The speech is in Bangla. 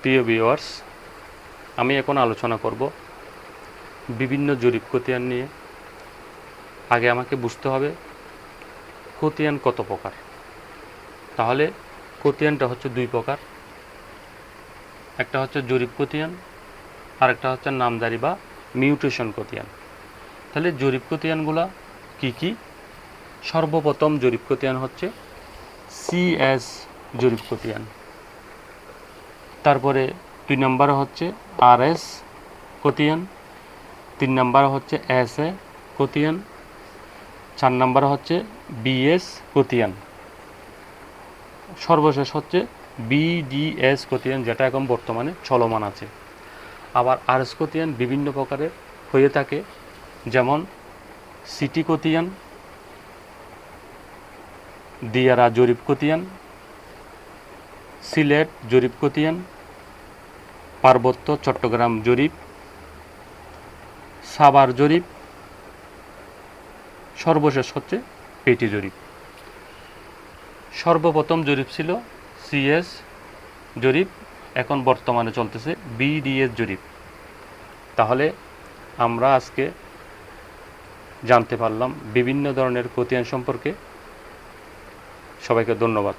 প্রিয় ভিউয়ার্স, আমি এখন আলোচনা করব বিভিন্ন জরিপ খতিয়ান নিয়ে। আগে আমাকে বুঝতে হবে খতিয়ান কত প্রকার। তাহলে খতিয়ানটা হচ্ছে দুই প্রকার, একটা হচ্ছে জরিপ খতিয়ান আর একটা হচ্ছে নামজারি বা মিউটেশন খতিয়ান। তাহলে জরিপ খতিয়ানগুলো কি কি? সর্বপ্রথম জরিপ খতিয়ান হচ্ছে সিএস জরিপ খতিয়ান, তারপরে 2 নম্বরে হচ্ছে আরএস খতিয়ান, 3 নম্বরে হচ্ছে এসএ খতিয়ান, 4 নম্বরে হচ্ছে বিএস খতিয়ান, সর্বশেষ হচ্ছে বিডিএস খতিয়ান, যেটা এখন বর্তমানে চলমান আছে। আবার আরএস খতিয়ান বিভিন্ন প্রকারের হয়ে থাকে, যেমন সিটি খতিয়ান, দিয়ারা জরিপ খতিয়ান, সিলেট জরিপ খতিয়ান, পার্বত্য চট্টগ্রাম জরিপ, সাভার জরিপ, সর্বশেষ হচ্ছে পেটি জরিপ। সর্বপ্রথম জরিপ ছিল সিএস জরিপ, এখন বর্তমানে চলতেছে বিডিএস জরিপ। তাহলে আমরা আজকে জানতে পারলাম বিভিন্ন ধরনের খতিয়ান সম্পর্কে। সবাইকে ধন্যবাদ।